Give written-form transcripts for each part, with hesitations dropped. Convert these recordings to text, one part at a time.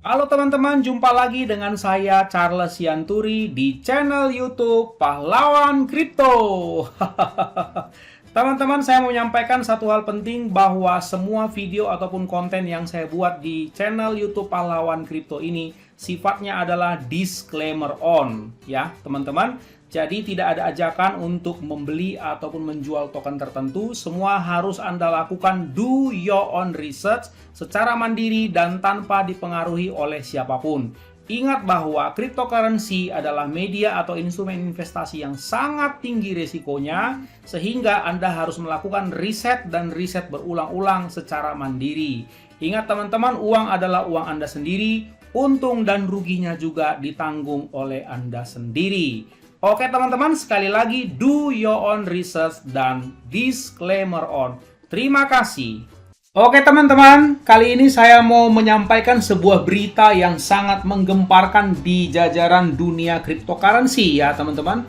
Halo teman-teman, jumpa lagi dengan saya Charles Sianturi di channel YouTube Pahlawan Kripto. Teman-teman, saya mau menyampaikan satu hal penting bahwa semua video ataupun konten yang saya buat di channel YouTube Pahlawan Kripto ini sifatnya adalah disclaimer on, ya teman-teman. Jadi tidak ada ajakan untuk membeli ataupun menjual token tertentu. Semua harus Anda lakukan do your own research secara mandiri dan tanpa dipengaruhi oleh siapapun. Ingat bahwa cryptocurrency adalah media atau instrumen investasi yang sangat tinggi risikonya, sehingga Anda harus melakukan riset dan riset berulang-ulang secara mandiri. Ingat teman-teman, uang adalah uang Anda sendiri, untung dan ruginya juga ditanggung oleh Anda sendiri. Oke teman-teman, sekali lagi do your own research dan disclaimer on. Terima kasih. Oke teman-teman, kali ini saya mau menyampaikan sebuah berita yang sangat menggemparkan di jajaran dunia cryptocurrency ya teman-teman.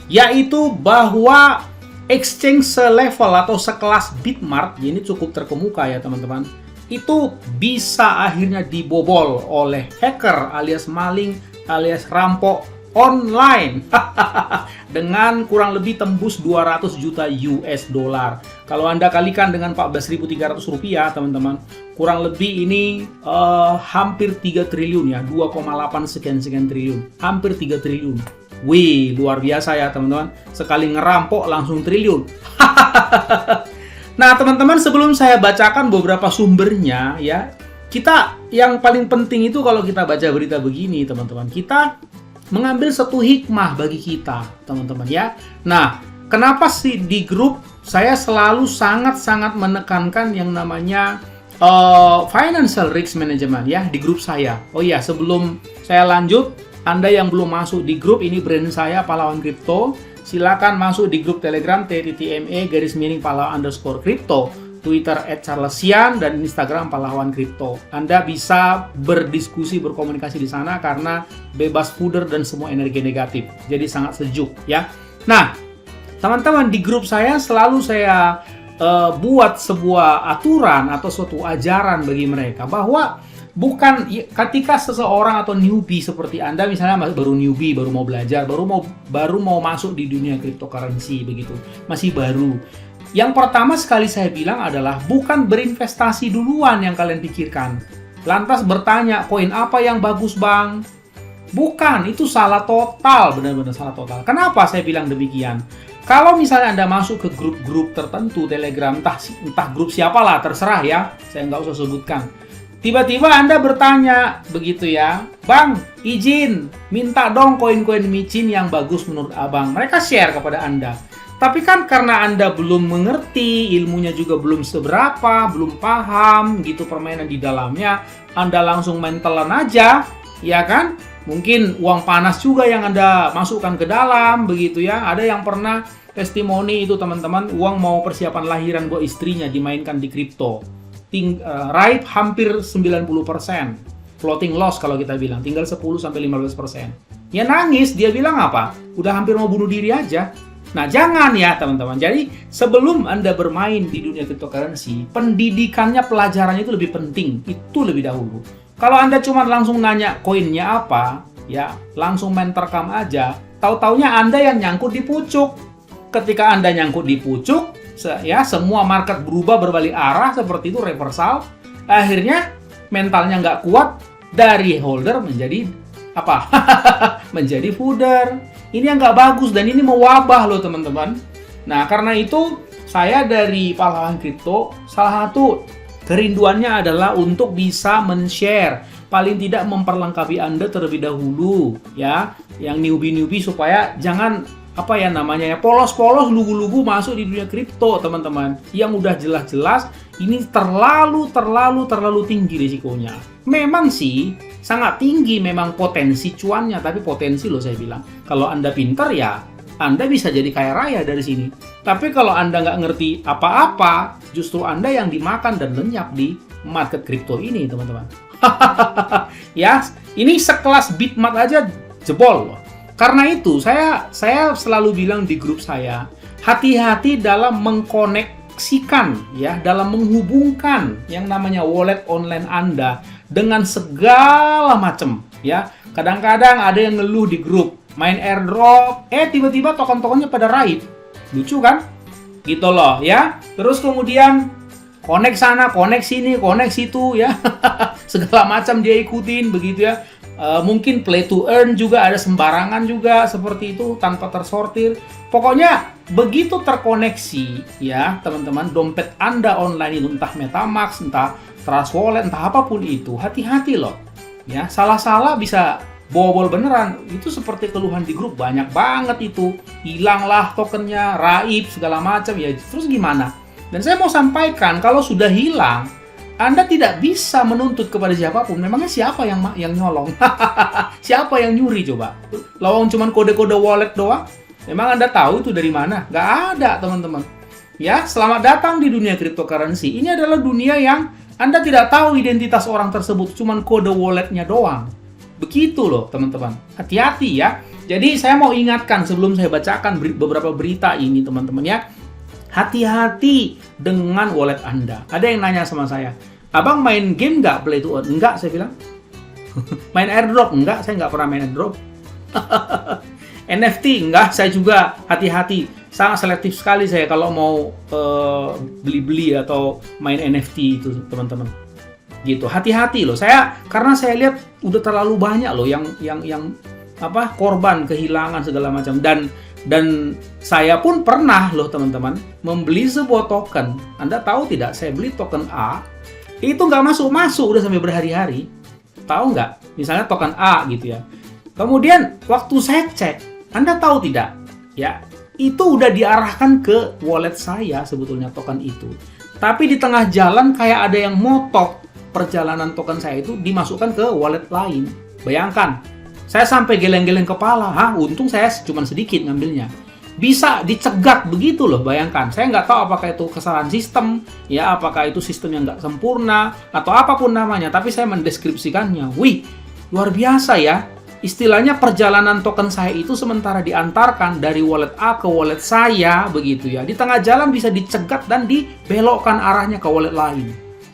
Yaitu bahwa exchange selevel atau sekelas Bitmart, ini cukup terkemuka ya teman-teman, itu bisa akhirnya dibobol oleh hacker alias maling alias rampok online dengan kurang lebih tembus 200 juta US dollar. Kalau Anda kalikan dengan 14.300 rupiah, teman-teman, kurang lebih ini hampir 3 triliun ya, 2,8 sekian triliun, hampir 3 triliun. Wih, luar biasa ya teman-teman, sekali ngerampok langsung triliun. Nah teman-teman, sebelum saya bacakan beberapa sumbernya ya, kita yang paling penting itu kalau kita baca berita begini teman-teman, kita mengambil satu hikmah bagi kita, teman-teman ya. Nah, kenapa sih di grup saya selalu sangat-sangat menekankan yang namanya financial risk management ya di grup saya. Oh iya, sebelum saya lanjut, Anda yang belum masuk di grup, ini brand saya Pahlawan Kripto, silakan masuk di grup Telegram t.me/pahlawan_kripto. Twitter @charlesian dan Instagram Pahlawan Kripto. Anda bisa berdiskusi, berkomunikasi di sana karena bebas pudar dan semua energi negatif. Jadi sangat sejuk ya. Nah, teman-teman, di grup saya selalu saya buat sebuah aturan atau suatu ajaran bagi mereka bahwa bukan ketika seseorang atau newbie seperti Anda misalnya baru newbie, baru mau belajar, baru mau masuk di dunia cryptocurrency begitu, masih baru. Yang pertama sekali saya bilang adalah bukan berinvestasi duluan yang kalian pikirkan. Lantas bertanya, koin apa yang bagus bang? Bukan, itu salah total, benar-benar salah total. Kenapa saya bilang demikian? Kalau misalnya Anda masuk ke grup-grup tertentu, Telegram, entah grup siapalah, terserah ya, saya nggak usah sebutkan. Tiba-tiba Anda bertanya, begitu ya, bang, izin, minta dong koin-koin micin yang bagus menurut abang. Mereka share kepada Anda. Tapi kan karena Anda belum mengerti, ilmunya juga belum seberapa, belum paham gitu permainan di dalamnya, Anda langsung main telan aja, ya kan? Mungkin uang panas juga yang Anda masukkan ke dalam, begitu ya. Ada yang pernah testimoni itu teman-teman, uang mau persiapan lahiran buat istrinya dimainkan di kripto. Rate hampir 90%. Floating loss kalau kita bilang, tinggal 10-15%. Ya nangis, dia bilang apa? Udah hampir mau bunuh diri aja. Nah, jangan ya teman-teman. Jadi, sebelum Anda bermain di dunia cryptocurrency, pendidikannya, pelajarannya itu lebih penting. Itu lebih dahulu. Kalau Anda cuma langsung nanya koinnya apa, ya, langsung main terkam aja, tahu-taunya Anda yang nyangkut di pucuk. Ketika Anda nyangkut di pucuk, ya, semua market berubah berbalik arah seperti itu, reversal. Akhirnya, mentalnya nggak kuat, dari holder menjadi apa? Menjadi fooder. Ini yang nggak bagus dan ini mewabah loh teman-teman. Nah karena itu saya dari Pahlawan Kripto salah satu kerinduannya adalah untuk bisa men-share, paling tidak memperlengkapi Anda terlebih dahulu ya, yang newbie supaya jangan apa ya namanya ya polos-polos lugu-lugu masuk di dunia kripto teman-teman. Yang udah jelas-jelas ini terlalu tinggi risikonya. Memang sih sangat tinggi memang potensi cuannya, tapi potensi loh saya bilang. Kalau Anda pintar ya Anda bisa jadi kaya raya dari sini. Tapi kalau Anda nggak ngerti apa-apa, justru Anda yang dimakan dan lenyap di market kripto ini teman-teman. Ya, ini sekelas Bitmart aja jebol loh. Karena itu saya selalu bilang di grup saya, hati-hati dalam mengkonek mengoneksikan ya, dalam menghubungkan yang namanya wallet online Anda dengan segala macam ya. Kadang-kadang ada yang ngeluh di grup, main airdrop, tiba-tiba token-tokennya pada raib. Lucu kan? Gitu loh ya. Terus kemudian connect sana, connect sini, connect situ ya. Segala macam dia ikutin begitu ya. Mungkin play to earn juga ada sembarangan juga seperti itu tanpa tersortir. Pokoknya begitu terkoneksi ya teman-teman, dompet Anda online itu entah MetaMask, entah Trust Wallet, entah apapun itu, hati-hati loh. Ya, salah-salah bisa bobol beneran. Itu seperti keluhan di grup banyak banget itu. Hilanglah tokennya, raib segala macam ya. Terus gimana? Dan saya mau sampaikan kalau sudah hilang, Anda tidak bisa menuntut kepada siapapun. Memangnya siapa yang nyolong? Siapa yang nyuri coba? Lawang cuman kode-kode wallet doang? Memang Anda tahu itu dari mana? Nggak ada, teman-teman. Ya, selamat datang di dunia cryptocurrency. Ini adalah dunia yang Anda tidak tahu identitas orang tersebut, cuman kode walletnya doang. Begitu loh, teman-teman. Hati-hati ya. Jadi saya mau ingatkan sebelum saya bacakan beberapa berita ini, teman-teman ya. Hati-hati dengan wallet Anda. Ada yang nanya sama saya, "Abang main game nggak play to earn?" Enggak, saya bilang. Main airdrop? Enggak, saya nggak pernah main airdrop. NFT? Enggak, saya juga hati-hati. Sangat selektif sekali saya kalau mau beli-beli atau main NFT itu, teman-teman. Gitu, hati-hati loh. Karena saya lihat udah terlalu banyak loh yang korban kehilangan segala macam, dan saya pun pernah loh teman-teman membeli sebuah token. Anda tahu tidak, saya beli token A itu nggak masuk udah sampai berhari-hari. Tahu nggak? Misalnya token A gitu ya. Kemudian waktu saya cek, Anda tahu tidak ya, itu udah diarahkan ke wallet saya sebetulnya token itu, tapi di tengah jalan kayak ada yang motok perjalanan token saya itu dimasukkan ke wallet lain. Bayangkan, saya sampai geleng-geleng kepala. Untung saya cuma sedikit ngambilnya. Bisa dicegat begitu loh, bayangkan. Saya nggak tahu apakah itu kesalahan sistem, ya, apakah itu sistem yang nggak sempurna, atau apapun namanya. Tapi saya mendeskripsikannya. Wih, luar biasa ya. Istilahnya perjalanan token saya itu sementara diantarkan dari wallet A ke wallet saya, begitu ya. Di tengah jalan bisa dicegat dan dibelokkan arahnya ke wallet lain.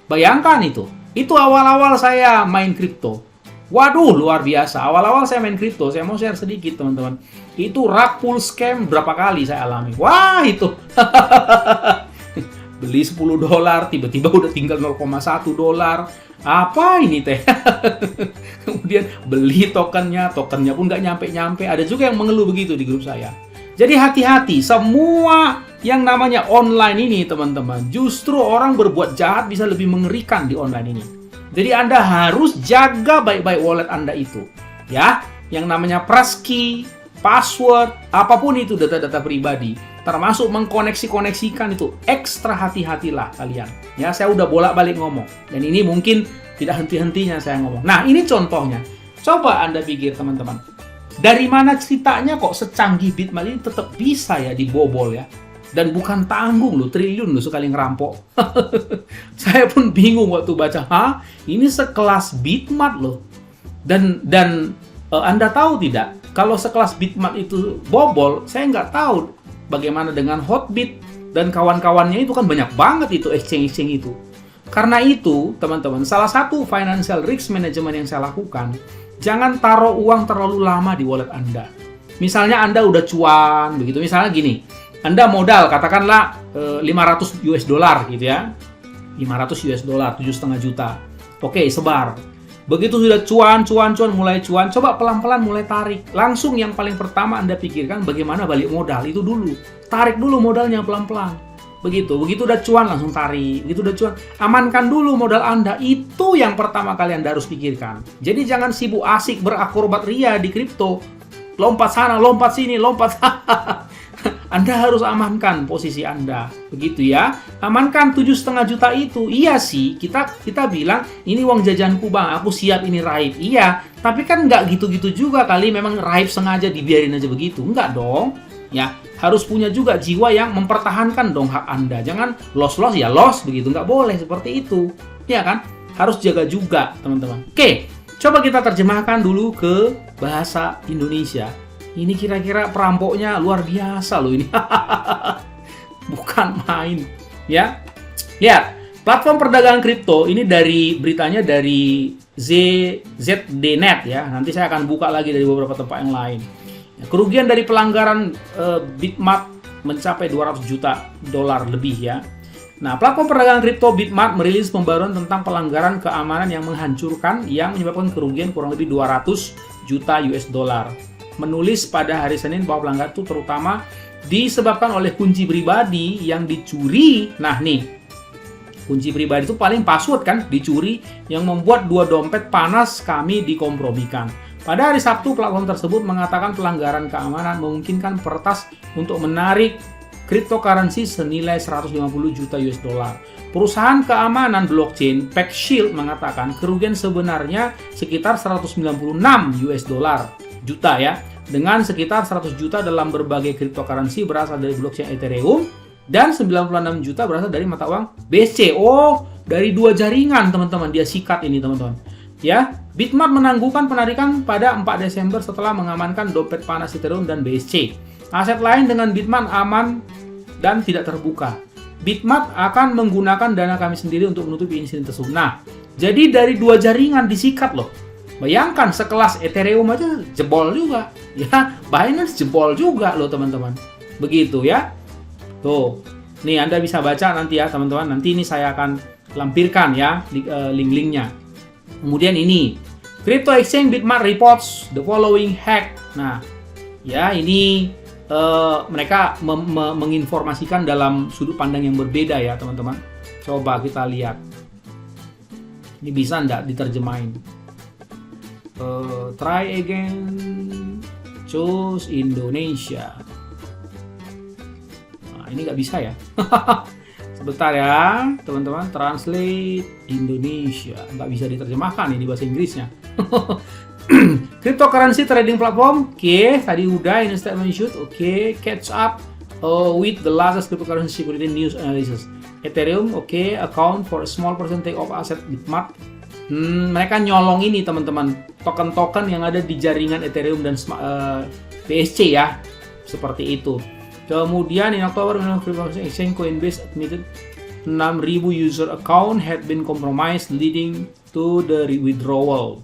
Bayangkan itu. Itu awal-awal saya main kripto. Waduh, luar biasa. Awal-awal saya main kripto, saya mau share sedikit teman-teman. Itu rug pull scam berapa kali saya alami. Wah, itu. Beli $10, tiba-tiba udah tinggal $0,1. Apa ini teh? Kemudian beli tokennya pun nggak nyampe-nyampe. Ada juga yang mengeluh begitu di grup saya. Jadi hati-hati, semua yang namanya online ini teman-teman, justru orang berbuat jahat bisa lebih mengerikan di online ini. Jadi Anda harus jaga baik-baik wallet Anda itu. Ya, yang namanya passkey, password, apapun itu data-data pribadi, termasuk mengkoneksi-koneksikan itu, ekstra hati-hatilah kalian. Ya, saya udah bolak-balik ngomong. Dan ini mungkin tidak henti-hentinya saya ngomong. Nah, ini contohnya. Coba Anda pikir teman-teman. Dari mana ceritanya kok secanggih Bitmart ini tetap bisa ya dibobol ya? Dan bukan tanggung loh, triliun loh sekali ngerampok. Saya pun bingung waktu baca, ini sekelas Bitmart loh. Dan Anda tahu tidak, kalau sekelas Bitmart itu bobol, saya nggak tahu bagaimana dengan Hotbit dan kawan-kawannya itu kan banyak banget itu exchange itu. Karena itu, teman-teman, salah satu financial risk management yang saya lakukan, jangan taruh uang terlalu lama di wallet Anda. Misalnya Anda udah cuan, begitu. Misalnya gini, Anda modal, katakanlah $500 gitu ya. $500 7,5 juta. Oke, sebar. Begitu sudah cuan, mulai cuan, coba pelan-pelan mulai tarik. Langsung yang paling pertama Anda pikirkan bagaimana balik modal, itu dulu. Tarik dulu modalnya pelan-pelan. Begitu udah cuan langsung tarik. Begitu udah cuan, amankan dulu modal Anda. Itu yang pertama kali Anda harus pikirkan. Jadi jangan sibuk asik berakrobat ria di kripto. Lompat sana, lompat sini, lompat sana. Anda harus amankan posisi Anda. Begitu ya. Amankan 7,5 juta itu. Iya sih, kita bilang ini uang jajanku bang, aku siap ini raib. Iya, tapi kan nggak gitu-gitu juga kali. Memang raib sengaja dibiarin aja begitu. Enggak dong. Ya, harus punya juga jiwa yang mempertahankan dong hak Anda. Jangan loss ya loss begitu, nggak boleh seperti itu. Ya kan? Harus jaga juga, teman-teman. Oke, coba kita terjemahkan dulu ke bahasa Indonesia. Ini kira-kira perampoknya luar biasa loh ini. Bukan main. Ya. Lihat, platform perdagangan kripto ini dari beritanya dari ZDNet ya. Nanti saya akan buka lagi dari beberapa tempat yang lain. Kerugian dari pelanggaran Bitmart mencapai 200 juta dolar lebih ya. Nah, platform perdagangan kripto Bitmart merilis pembaruan tentang pelanggaran keamanan yang menghancurkan yang menyebabkan kerugian kurang lebih 200 juta US dollar. Menulis pada hari Senin bahwa pelanggaran itu terutama disebabkan oleh kunci pribadi yang dicuri. Nah, nih. Kunci pribadi itu paling password kan dicuri yang membuat 2 dompet panas kami dikompromikan. Pada hari Sabtu, platform tersebut mengatakan pelanggaran keamanan memungkinkan peretas untuk menarik cryptocurrency senilai 150 juta US dollar. Perusahaan keamanan blockchain PaxShield mengatakan kerugian sebenarnya sekitar 196 US dollar juta ya, dengan sekitar 100 juta dalam berbagai cryptocurrency berasal dari blockchain Ethereum dan 96 juta berasal dari mata uang BSC. Oh, dari 2 jaringan teman-teman dia sikat ini teman-teman. Ya, Bitmart menangguhkan penarikan pada 4 Desember setelah mengamankan dompet panas Ethereum dan BSC. Aset lain dengan Bitmart aman dan tidak terbuka. Bitmart akan menggunakan dana kami sendiri untuk menutupi insiden tersebut. Nah, jadi dari 2 jaringan disikat loh. Bayangkan sekelas Ethereum aja jebol juga. Ya, Binance jebol juga loh teman-teman. Begitu ya. Tuh, nih Anda bisa baca nanti ya teman-teman. Nanti ini saya akan lampirkan ya link-linknya. Kemudian ini, Crypto Exchange Bitmart reports the following hack. Nah, ya ini mereka menginformasikan dalam sudut pandang yang berbeda ya teman-teman. Coba kita lihat. Ini bisa nggak diterjemahin? Try again. Choose Indonesia. Ini nggak bisa ya. Sebentar ya teman-teman, translate Indonesia, nggak bisa diterjemahkan ini bahasa Inggrisnya. Cryptocurrency trading platform, oke, tadi udah ini statement issued, oke, catch up with the latest cryptocurrency security news analysis. Ethereum, oke, account for a small percentage of asset Bitmart. Mereka nyolong ini teman-teman, token-token yang ada di jaringan Ethereum dan BSC ya, seperti itu. Kemudian in Oktober, Cryptocurrency Exchange Coinbase admitted 6.000 user account had been compromised leading to the withdrawal.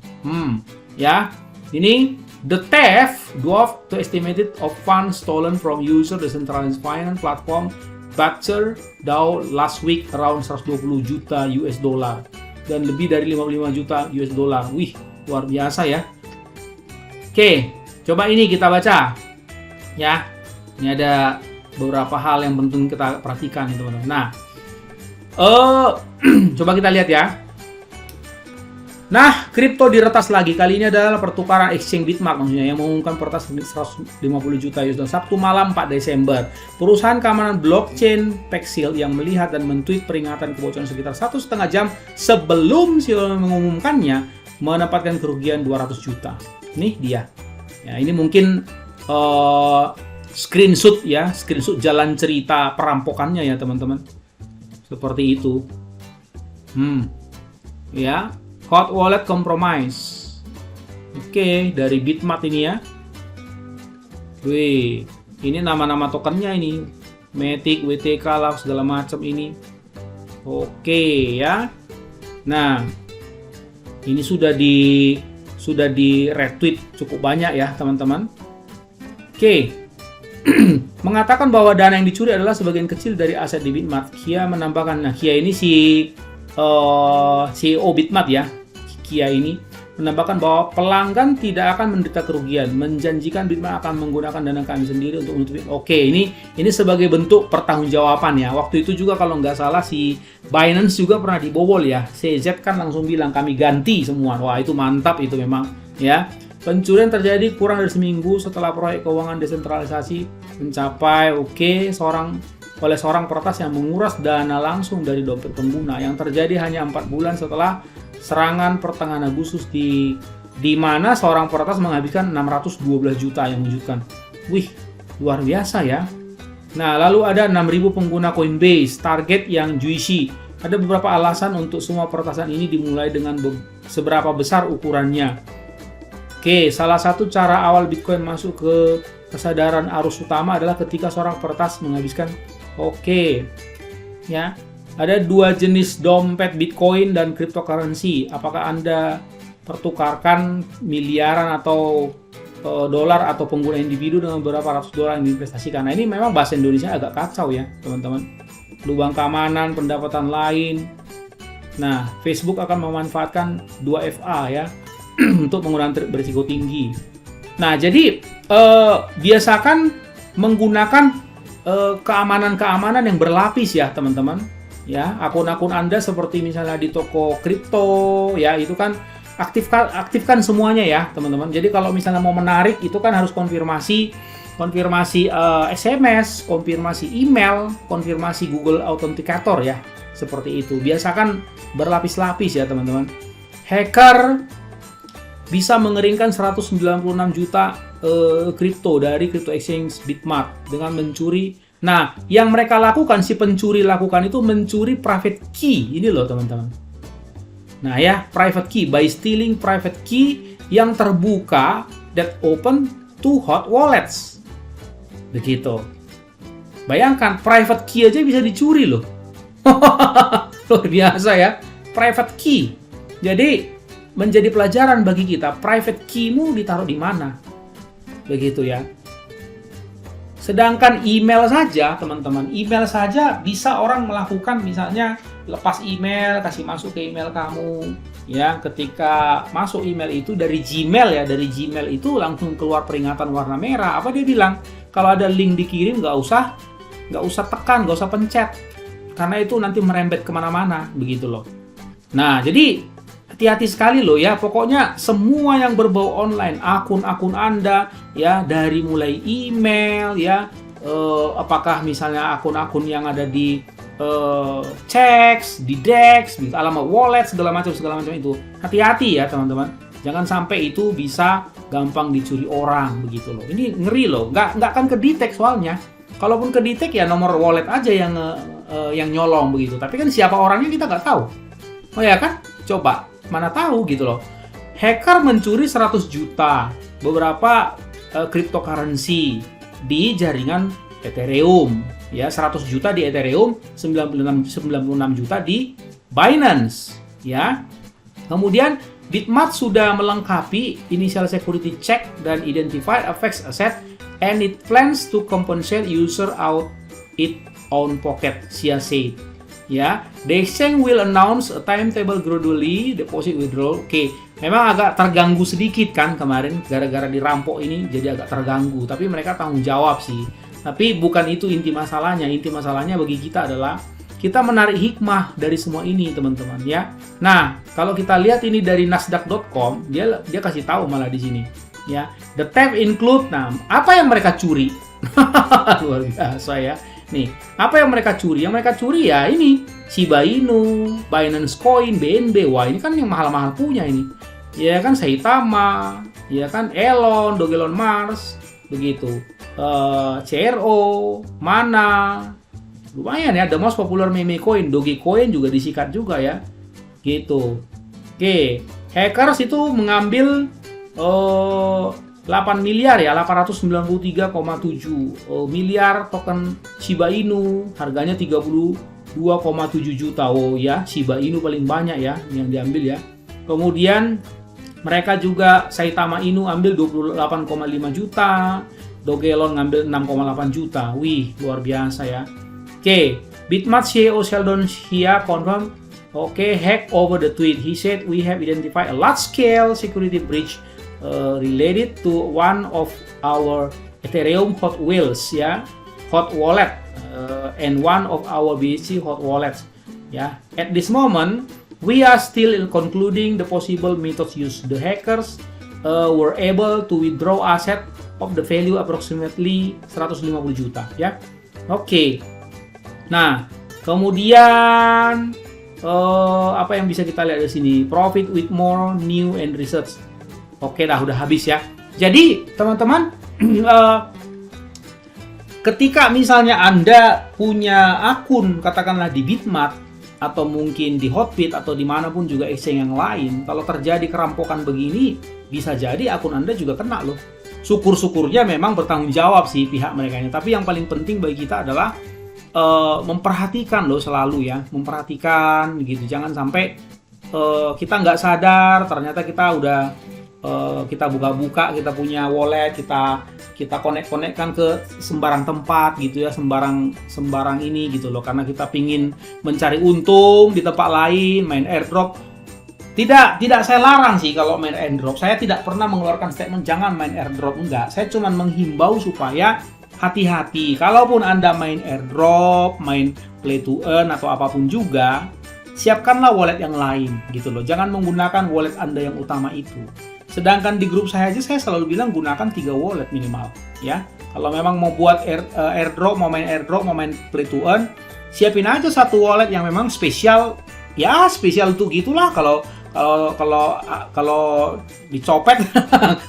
Ya, ini the theft dwarfed the estimated of funds stolen from user decentralized finance platform Baxter DAO last week around 120 juta US dollar dan lebih dari 55 juta US dollar. Wih, luar biasa ya. Oke, coba ini kita baca. Ya. Ini ada beberapa hal yang penting kita perhatikan nih teman-teman. Nah, coba kita lihat ya. Nah, kripto diretas lagi. Kali ini adalah pertukaran exchange Bitmart maksudnya yang mengumumkan peretas 150 juta US dollar Sabtu malam 4 Desember. Perusahaan keamanan blockchain PaxShield yang melihat dan men-tweet peringatan kebocoran sekitar 1,5 jam sebelum mengumumkannya mendapatkan kerugian 200 juta. Nih dia. Ya, ini mungkin screenshot ya, screenshot jalan cerita perampokannya ya teman-teman. Seperti itu. Ya, hot wallet compromise. Oke, dari Bitmart ini ya. Wih, ini nama-nama tokennya ini. Matic, WTK lah segala macam ini. Oke ya. Nah, ini sudah di retweet cukup banyak ya teman-teman. Oke. Mengatakan bahwa dana yang dicuri adalah sebagian kecil dari aset di Bitmart. Kia menambahkan, nah Kia ini si CEO Bitmart ya. Kia ini menambahkan bahwa pelanggan tidak akan menderita kerugian, menjanjikan Bitmart akan menggunakan dana kami sendiri untuk menutupi. Oke, ini sebagai bentuk pertanggungjawaban ya. Waktu itu juga kalau nggak salah si Binance juga pernah dibobol ya. CZ kan langsung bilang kami ganti semua. Wah, itu mantap itu memang ya. Pencurian terjadi kurang dari seminggu setelah proyek keuangan desentralisasi mencapai oleh seorang peretas yang menguras dana langsung dari dompet pengguna yang terjadi hanya 4 bulan setelah serangan pertengahan Agustus di mana seorang peretas menghabiskan 612 juta yang mengejutkan. Wih, luar biasa ya. Nah, lalu ada 6.000 pengguna Coinbase, target yang juicy. Ada beberapa alasan untuk semua peretasan ini dimulai dengan seberapa besar ukurannya. Oke, salah satu cara awal Bitcoin masuk ke kesadaran arus utama adalah ketika seorang peretas menghabiskan ya. Ada 2 jenis dompet Bitcoin dan cryptocurrency. Apakah Anda pertukarkan miliaran atau dolar atau pengguna individu dengan beberapa ratus dolar yang diinvestasikan? Nah, ini memang bahasa Indonesia agak kacau ya, teman-teman. Lubang keamanan, pendapatan lain. Nah, Facebook akan memanfaatkan 2FA ya untuk penggunaan berisiko tinggi. Nah, jadi biasakan menggunakan keamanan-keamanan yang berlapis ya, teman-teman. Ya, akun-akun Anda seperti misalnya di toko kripto ya, itu kan aktifkan semuanya ya, teman-teman. Jadi kalau misalnya mau menarik itu kan harus konfirmasi SMS, konfirmasi email, konfirmasi Google Authenticator ya. Seperti itu. Biasakan berlapis-lapis ya, teman-teman. Hacker bisa mengeringkan 196 juta kripto dari crypto exchange Bitmart dengan mencuri. Nah, yang mereka lakukan, si pencuri lakukan itu mencuri private key. Ini loh, teman-teman. Nah ya, private key. By stealing private key yang terbuka that open to hot wallets. Begitu. Bayangkan, private key aja bisa dicuri loh. Luar biasa ya. Private key. Jadi, menjadi pelajaran bagi kita, private key-mu ditaruh di mana. Begitu ya. Sedangkan email saja, teman-teman, email saja bisa orang melakukan, misalnya lepas email, kasih masuk ke email kamu, ya. Ketika masuk email itu dari Gmail ya, dari Gmail itu langsung keluar peringatan warna merah. Apa dia bilang? Kalau ada link dikirim, nggak usah tekan, nggak usah pencet, karena itu nanti merembet kemana-mana, begitu loh. Nah, jadi hati-hati sekali loh ya, pokoknya semua yang berbau online, akun-akun Anda ya, dari mulai email ya, apakah misalnya akun-akun yang ada di checks, di DEX, di alamat wallet, segala macam itu. Hati-hati ya, teman-teman. Jangan sampai itu bisa gampang dicuri orang, begitu loh. Ini ngeri loh, nggak akan kedetek soalnya. Kalaupun kedetek ya nomor wallet aja yang nyolong begitu. Tapi kan siapa orangnya kita nggak tahu. Oh ya kan? Coba. Mana tahu gitu loh. Hacker mencuri 100 juta beberapa cryptocurrency di jaringan Ethereum. Ya, 100 juta di Ethereum, 96 juta di Binance, ya. Kemudian Bitmart sudah melengkapi initial security check dan identify affects asset and it plans to compensate user out its own pocket, Sia said. Ya, the exchange will announce a timetable gradually deposit withdrawal. Oke, memang agak terganggu sedikit kan kemarin gara-gara dirampok ini, jadi agak terganggu. Tapi mereka tanggung jawab sih. Tapi bukan itu inti masalahnya. Inti masalahnya bagi kita adalah kita menarik hikmah dari semua ini, teman-teman ya. Nah, kalau kita lihat ini dari Nasdaq.com, dia kasih tahu malah di sini. Ya, the theft include. Nah, apa yang mereka curi? Luar biasa ya. Nih, apa yang mereka curi? Yang mereka curi ya ini Shiba Inu, Binance Coin, BNB. Wah, ini kan yang mahal-mahal punya ini. Ya kan Saitama, ya kan Elon, Dogelon Mars, begitu. CRO, Mana. Lumayan ya, the most popular meme coin, Dogecoin juga disikat juga ya. Gitu. Oke, hackers itu mengambil 8 miliar ya, 893,7 miliar token Shiba Inu, harganya 32,7 juta. Oh ya, Shiba Inu paling banyak ya yang diambil ya. Kemudian mereka juga Saitama Inu ambil 28,5 juta, Dogelon ngambil 6,8 juta. Wih, luar biasa ya. Oke, Bitmart CEO Sheldon Shia confirm, hack over the tweet. He said we have identified a large-scale security breach related to one of our Ethereum hot wheels ya, hot wallet and one of our BSC hot wallets ya. At this moment we are still concluding the possible methods used. The hackers were able to withdraw asset of the value approximately 150 juta ya. Oke. Nah, kemudian apa yang bisa kita lihat di sini? Profit with more new and research. Oke dah, udah habis ya. Jadi teman-teman, ketika misalnya Anda punya akun katakanlah di Bitmart atau mungkin di Hotbit atau dimanapun juga exchange yang lain, kalau terjadi kerampokan begini, bisa jadi akun Anda juga kena loh. Syukur-syukurnya memang bertanggung jawab sih pihak mereka ini. Tapi yang paling penting bagi kita adalah memperhatikan loh selalu ya, memperhatikan gitu. Jangan sampai kita nggak sadar ternyata kita udah kita buka-buka, kita punya wallet, kita connect-connectkan ke sembarang tempat gitu ya, sembarang ini gitu loh, karena kita pingin mencari untung di tempat lain, main airdrop. Tidak saya larang sih kalau main airdrop. Saya tidak pernah mengeluarkan statement jangan main airdrop, enggak. Saya cuma menghimbau supaya hati-hati. Kalaupun Anda main airdrop, main play to earn atau apapun juga, siapkanlah wallet yang lain gitu loh. Jangan menggunakan wallet Anda yang utama itu. Sedangkan di grup saya aja saya selalu bilang gunakan 3 wallet minimal ya. Kalau memang mau buat airdrop, mau main airdrop, mau main play to earn, siapin aja satu wallet yang memang spesial. Ya, spesial tuh gitulah. Kalau dicopet,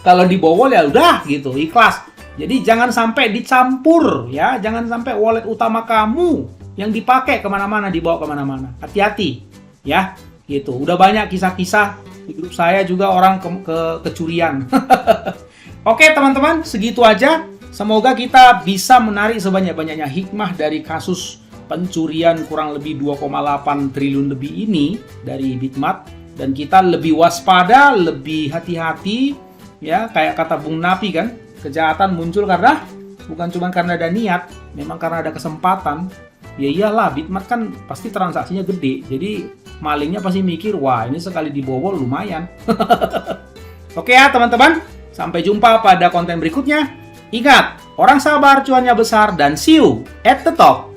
kalau dibobol ya udah gitu, ikhlas. Jadi jangan sampai dicampur ya, jangan sampai wallet utama kamu yang dipakai kemana-mana, dibawa kemana-mana. Hati-hati ya, gitu. Udah banyak kisah-kisah di grup saya juga orang kecurian. Oke teman-teman, segitu aja. Semoga kita bisa menarik sebanyak-banyaknya hikmah dari kasus pencurian kurang lebih 2,8 triliun lebih ini dari Bitmart. Dan kita lebih waspada, lebih hati-hati, ya kayak kata Bung Napi kan, kejahatan muncul bukan cuma karena ada niat, memang karena ada kesempatan. Ya iyalah, Bitmart kan pasti transaksinya gede, jadi malingnya pasti mikir, wah ini sekali dibobol lumayan. Oke ya teman-teman, sampai jumpa pada konten berikutnya. Ingat, orang sabar cuannya besar dan see you at the top.